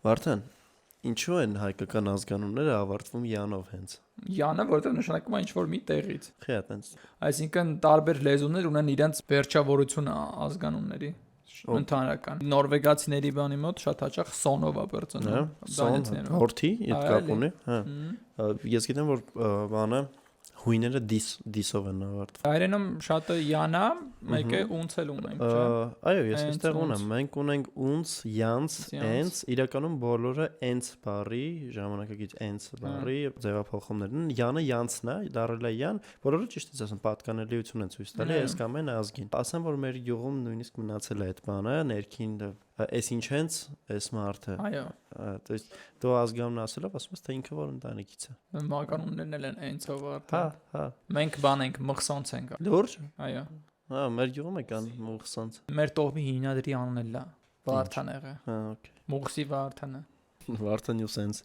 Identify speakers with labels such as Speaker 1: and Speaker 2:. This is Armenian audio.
Speaker 1: Վարդան, ինչու են հայկական ազգանունները ավարտվում յանով հենց։
Speaker 2: Յանը, որտեղ նշանակում է ինչ-որ մի տեղից։
Speaker 1: Խի՞ է տենց։
Speaker 2: Այսինքն տարբեր լեզուներ ունեն իրենց վերջավորությունը ազգանունների ընդհանրական։ Նորվեգացիների բանի մոտ շատ հաճախ սոնով է բրծնում։
Speaker 1: Սոն, հորթի, իդ կապ ունի, հա։ Ես գիտեմ, որ բանը հույները դիսով են ավարտվում։
Speaker 2: Հայերենում շատը յանա, մեկը ունցել ունենք, չէ՞։
Speaker 1: Այո, ես այստեղ ունեմ։ Մենք ունենք ունց, յանց, էնց, իրականում բոլորը էնց բառի, ժամանակակից էնց բառի ձևափոխումներն են։ Յանը յանցն է, դառել է յան, բոլորը ճիշտ է ասում, պատկանելիություն են ցույց տալի այս կամ այն ազգին։ Ասեմ, որ մեր յուղում նույնիսկ մնացել է այդ բանը, ներքին այս ինչ հենց այս մարդը։
Speaker 2: Այո։
Speaker 1: То есть դու ազգանուն ասելով ասում ես թե ինքը որ ընտանիքից է։
Speaker 2: Մականուններն էլ են այնցով արդեն։
Speaker 1: Հա։
Speaker 2: Մենք բան ենք, մխսոնց ենք։
Speaker 1: Լուրջ։
Speaker 2: Այո։
Speaker 1: Հա, մեր յուղում է կան մուղսանց։
Speaker 2: Մեր տողմի հիմնադրի անունն էլ է Վարդան եղել։
Speaker 1: Հա, օքեյ։
Speaker 2: Մուղսի Վարդանը։
Speaker 1: Վարդան ու սենց։